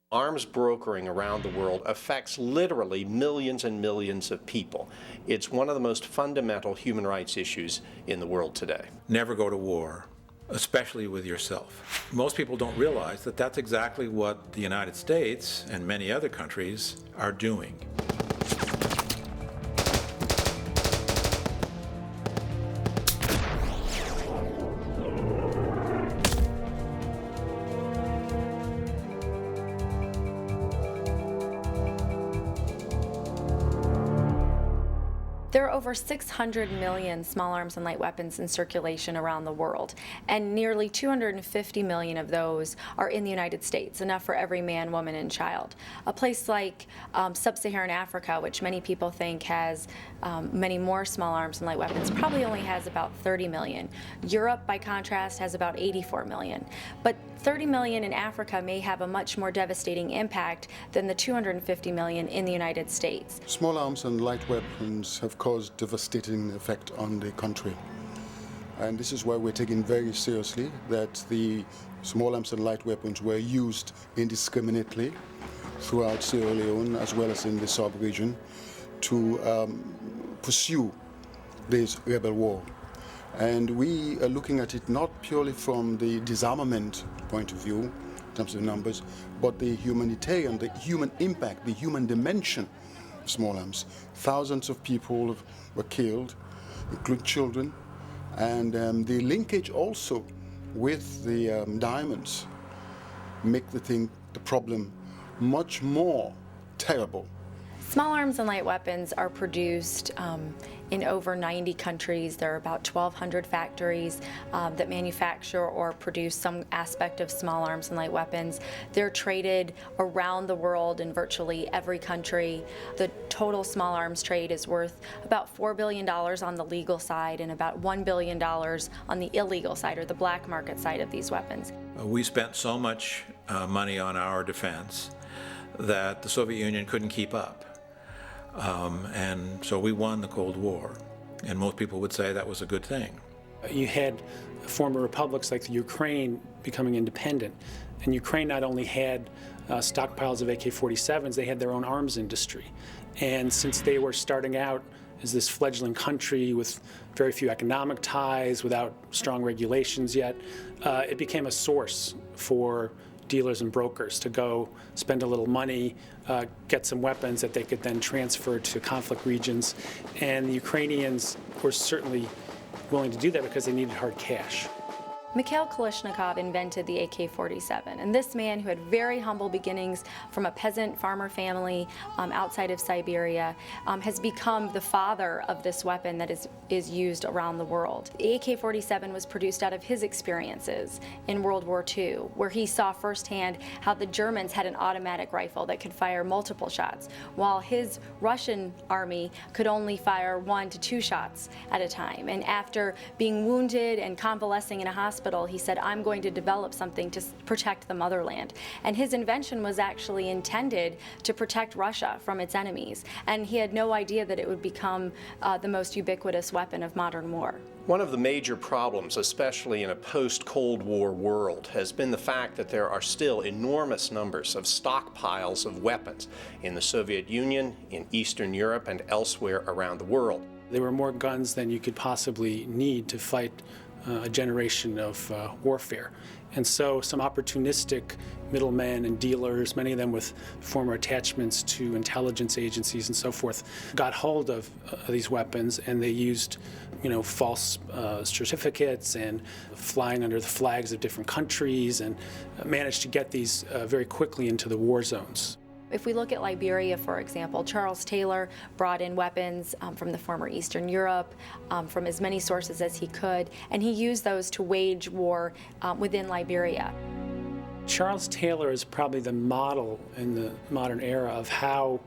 Arms brokering around the world affects literally millions and millions of people. It's one of the most fundamental human rights issues in the world today. Never go to war, especially with yourself. Most people don't realize that that's exactly what the United States and many other countries are doing. There are over 600 million small arms and light weapons in circulation around the world, and nearly 250 million of those are in the United States, enough for every man, woman, and child. A place like sub-Saharan Africa, which many people think has many more small arms and light weapons, probably only has about 30 million. Europe, by contrast, has about 84 million. But 30 million in Africa may have a much more devastating impact than the 250 million in the United States. Small arms and light weapons have caused devastating effect on the country. And this is why we're taking very seriously that the small arms and light weapons were used indiscriminately throughout Sierra Leone as well as in the sub-region to pursue this rebel war. And we are looking at it not purely from the disarmament point of view, in terms of numbers, but the humanitarian, the human impact, the human dimension of small arms. Thousands of people were killed, including children, and the linkage also with the diamonds make the problem much more terrible. Small arms and light weapons are produced in over 90 countries. There are about 1,200 factories that manufacture or produce some aspect of small arms and light weapons. They're traded around the world in virtually every country. The total small arms trade is worth about $4 billion on the legal side and about $1 billion on the illegal side, or the black market side of these weapons. We spent so much money on our defense that the Soviet Union couldn't keep up. And so we won the Cold War, and most people would say that was a good thing. You had former republics like the Ukraine becoming independent, and Ukraine not only had stockpiles of AK-47s, they had their own arms industry. And since they were starting out as this fledgling country with very few economic ties, without strong regulations yet, it became a source for dealers and brokers to go spend a little money, get some weapons that they could then transfer to conflict regions. And the Ukrainians were certainly willing to do that because they needed hard cash. Mikhail Kalashnikov invented the AK-47, and this man, who had very humble beginnings from a peasant farmer family outside of Siberia, has become the father of this weapon that is used around the world. The AK-47 was produced out of his experiences in World War II, where he saw firsthand how the Germans had an automatic rifle that could fire multiple shots, while his Russian army could only fire 1 to 2 shots at a time. And after being wounded and convalescing in a hospital, he said, "I'm going to develop something to protect the motherland." And his invention was actually intended to protect Russia from its enemies. And he had no idea that it would become the most ubiquitous weapon of modern war. One of the major problems, especially in a post-Cold War world, has been the fact that there are still enormous numbers of stockpiles of weapons in the Soviet Union, in Eastern Europe, and elsewhere around the world. There were more guns than you could possibly need to fight a generation of warfare. And so some opportunistic middlemen and dealers, many of them with former attachments to intelligence agencies and so forth, got hold of these weapons, and they used, false certificates and flying under the flags of different countries, and managed to get these very quickly into the war zones. If we look at Liberia, for example, Charles Taylor brought in weapons from the former Eastern Europe, from as many sources as he could, and he used those to wage war within Liberia. Charles Taylor is probably the model in the modern era of how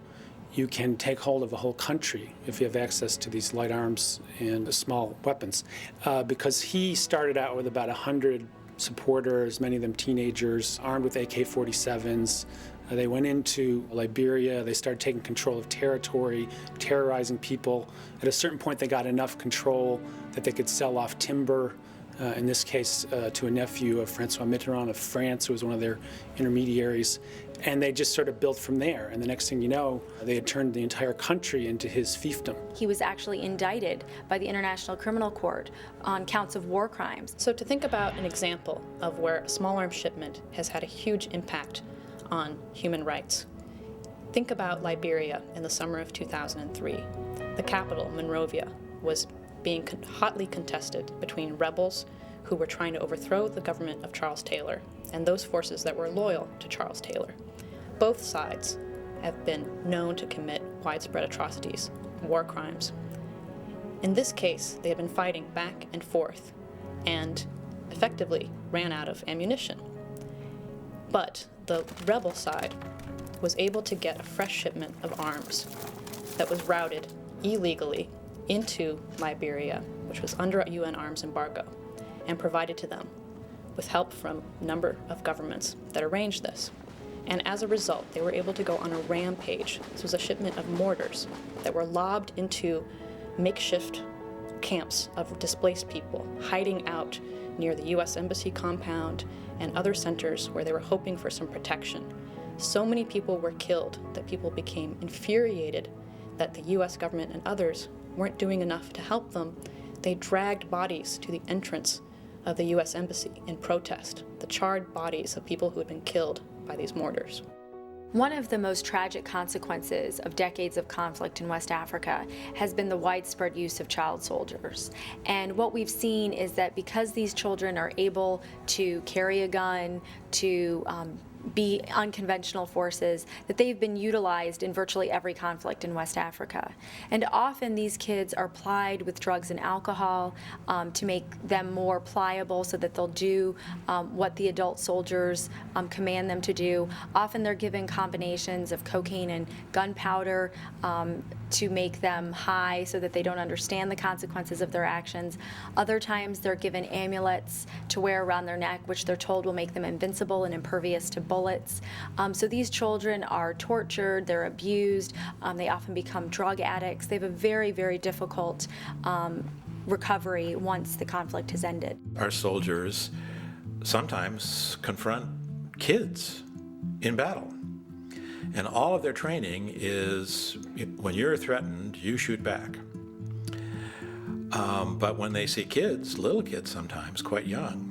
you can take hold of a whole country if you have access to these light arms and small weapons, because he started out with about 100 supporters, many of them teenagers, armed with AK-47s. They went into Liberia, they started taking control of territory, terrorizing people. At a certain point, they got enough control that they could sell off timber in this case to a nephew of Francois Mitterrand of France, who was one of their intermediaries. And they just sort of built from there. And the next thing you know, they had turned the entire country into his fiefdom. He was actually indicted by the International Criminal Court on counts of war crimes. So to think about an example of where a small arms shipment has had a huge impact on human rights, think about Liberia in the summer of 2003. The capital, Monrovia, was being hotly contested between rebels who were trying to overthrow the government of Charles Taylor and those forces that were loyal to Charles Taylor. Both sides have been known to commit widespread atrocities, war crimes. In this case, they have been fighting back and forth and effectively ran out of ammunition. But the rebel side was able to get a fresh shipment of arms that was routed illegally into Liberia, which was under a UN arms embargo, and provided to them with help from a number of governments that arranged this. And as a result, they were able to go on a rampage. This was a shipment of mortars that were lobbed into makeshift camps of displaced people, hiding out near the US Embassy compound and other centers where they were hoping for some protection. So many people were killed that people became infuriated that the US government and others weren't doing enough to help them. They dragged bodies to the entrance of the US Embassy in protest, the charred bodies of people who had been killed by these mortars. One of the most tragic consequences of decades of conflict in West Africa has been the widespread use of child soldiers. And what we've seen is that because these children are able to carry a gun, to be unconventional forces, that they've been utilized in virtually every conflict in West Africa. And often these kids are plied with drugs and alcohol to make them more pliable so that they'll do what the adult soldiers command them to do. Often they're given combinations of cocaine and gunpowder to make them high so that they don't understand the consequences of their actions. Other times they're given amulets to wear around their neck, which they're told will make them invincible and impervious to bullets. So these children are tortured, they're abused, they often become drug addicts. They have a very, very difficult recovery once the conflict has ended. Our soldiers sometimes confront kids in battle. And all of their training is, when you're threatened, you shoot back. But when they see kids, little kids sometimes, quite young,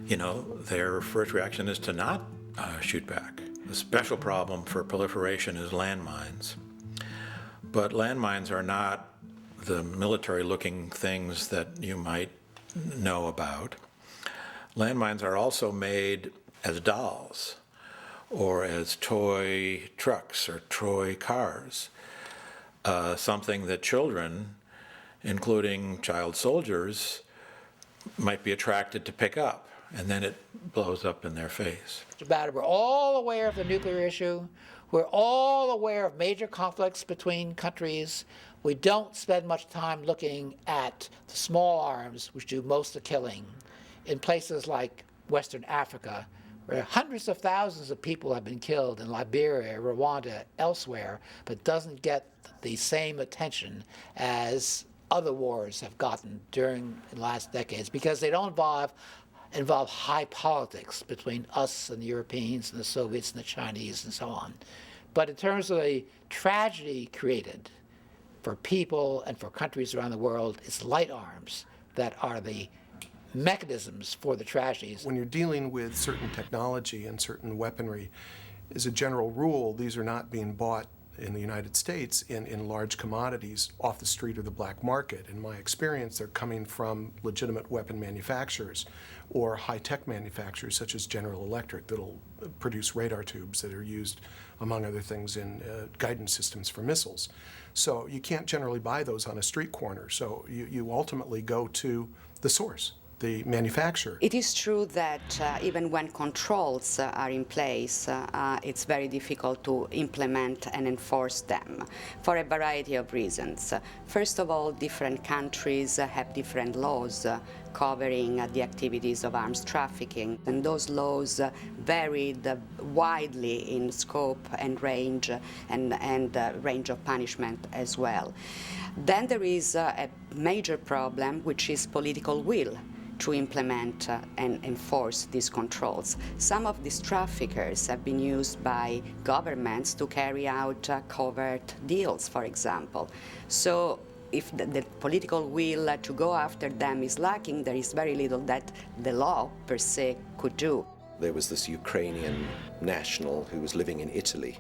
their first reaction is to not shoot back. The special problem for proliferation is landmines. But landmines are not the military-looking things that you might know about. Landmines are also made as dolls, or as toy trucks or toy cars, something that children, including child soldiers, might be attracted to pick up, and then it blows up in their face. We're all aware of the nuclear issue. We're all aware of major conflicts between countries. We don't spend much time looking at the small arms, which do most of the killing, in places like Western Africa, where hundreds of thousands of people have been killed in Liberia, Rwanda, elsewhere, but doesn't get the same attention as other wars have gotten during the last decades, because they don't involve high politics between us and the Europeans and the Soviets and the Chinese and so on. But in terms of the tragedy created for people and for countries around the world, it's light arms that are the mechanisms for the tragedies. When you're dealing with certain technology and certain weaponry, as a general rule, these are not being bought in the United States in large commodities off the street or the black market. In my experience, they're coming from legitimate weapon manufacturers or high-tech manufacturers such as General Electric that'll produce radar tubes that are used, among other things, in guidance systems for missiles. So you can't generally buy those on a street corner. So you ultimately go to the source, the manufacturer. It is true that even when controls are in place, it's very difficult to implement and enforce them for a variety of reasons. First of all, different countries have different laws covering the activities of arms trafficking, and those laws varied widely in scope and range and range of punishment as well. Then there is a major problem, which is political will. to implement and enforce these controls. Some of these traffickers have been used by governments to carry out covert deals, for example. So if the political will to go after them is lacking, there is very little that the law per se could do. There was this Ukrainian national who was living in Italy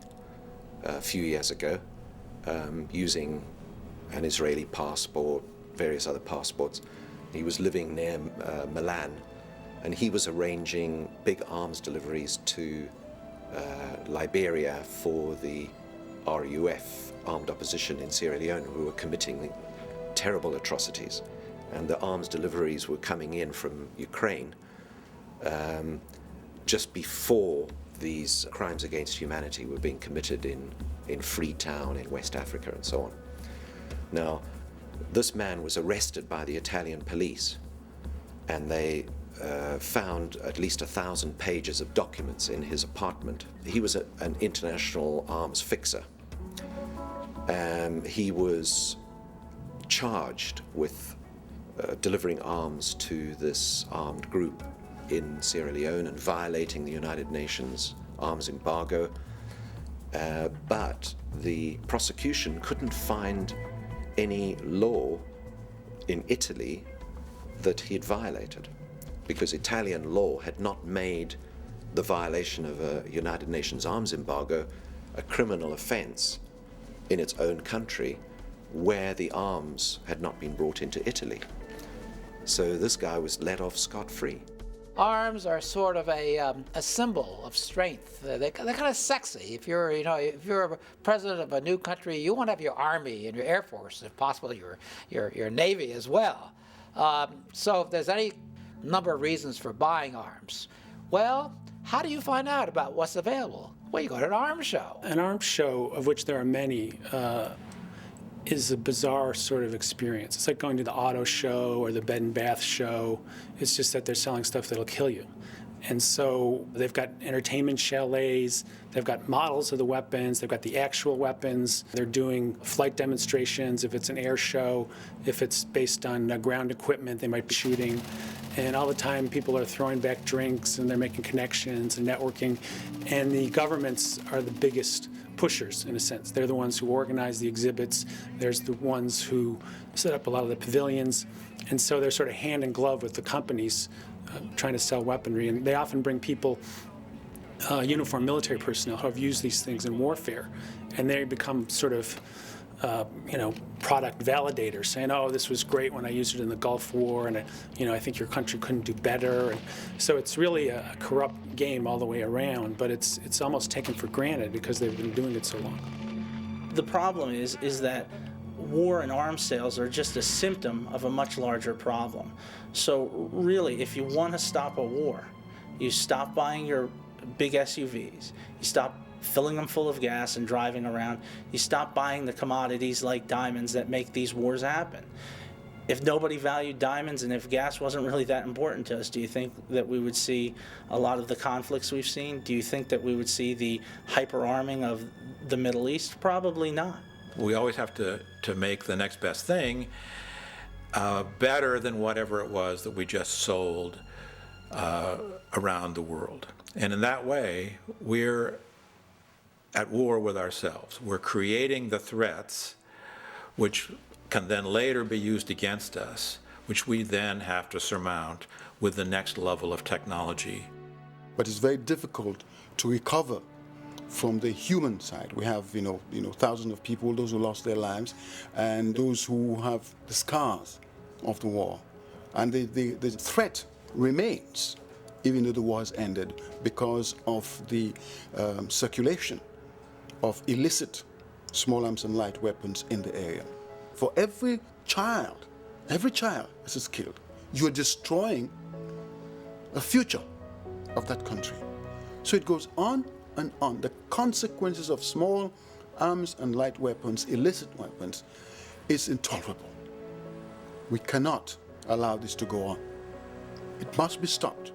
a few years ago, using an Israeli passport, various other passports. He was living near Milan, and he was arranging big arms deliveries to Liberia for the RUF, armed opposition in Sierra Leone, who were committing terrible atrocities. And the arms deliveries were coming in from Ukraine just before these crimes against humanity were being committed in Freetown, in West Africa, and so on. Now, this man was arrested by the Italian police, and they found at least 1,000 pages of documents in his apartment. He was an international arms fixer. He was charged with delivering arms to this armed group in Sierra Leone and violating the United Nations arms embargo. But the prosecution couldn't find any law in Italy that he had violated, because Italian law had not made the violation of a United Nations arms embargo a criminal offense in its own country where the arms had not been brought into Italy. So this guy was let off scot-free. Arms are sort of a symbol of strength. They're kind of sexy. If you're a president of a new country, you want to have your army and your air force, if possible, your navy as well. So if there's any number of reasons for buying arms, well, how do you find out about what's available? Well, you go to an arms show. An arms show, of which there are many, is a bizarre sort of experience. It's like going to the auto show or the bed and bath show. It's just that they're selling stuff that'll kill you. And so they've got entertainment chalets, they've got models of the weapons, they've got the actual weapons, they're doing flight demonstrations. If it's an air show, if it's based on ground equipment, they might be shooting. And all the time people are throwing back drinks and they're making connections and networking. And the governments are the biggest pushers, in a sense. They're the ones who organize the exhibits. There's the ones who set up a lot of the pavilions. And so they're sort of hand in glove with the companies trying to sell weaponry. And they often bring people, uniformed military personnel, who have used these things in warfare. And they become sort of, product validators, saying, oh, this was great when I used it in the Gulf War, and I think your country couldn't do better. And so it's really a corrupt game all the way around, but it's almost taken for granted because they've been doing it so long. The problem is that war and arms sales are just a symptom of a much larger problem. So really, if you want to stop a war, you stop buying your big SUVs, you stop filling them full of gas and driving around, you stop buying the commodities like diamonds that make these wars happen. If nobody valued diamonds and if gas wasn't really that important to us, do you think that we would see a lot of the conflicts we've seen? Do you think that we would see the hyper-arming of the Middle East? Probably not. We always have to make the next best thing better than whatever it was that we just sold around the world. And in that way, we're at war with ourselves. We're creating the threats which can then later be used against us, which we then have to surmount with the next level of technology. But it's very difficult to recover from the human side. We have, thousands of people, those who lost their lives, and those who have the scars of the war. And the threat remains, even though the war has ended, because of the circulation of illicit small arms and light weapons in the area. For every child that is killed, you're destroying the future of that country. So it goes on and on. The consequences of small arms and light weapons, illicit weapons, is intolerable. We cannot allow this to go on. It must be stopped.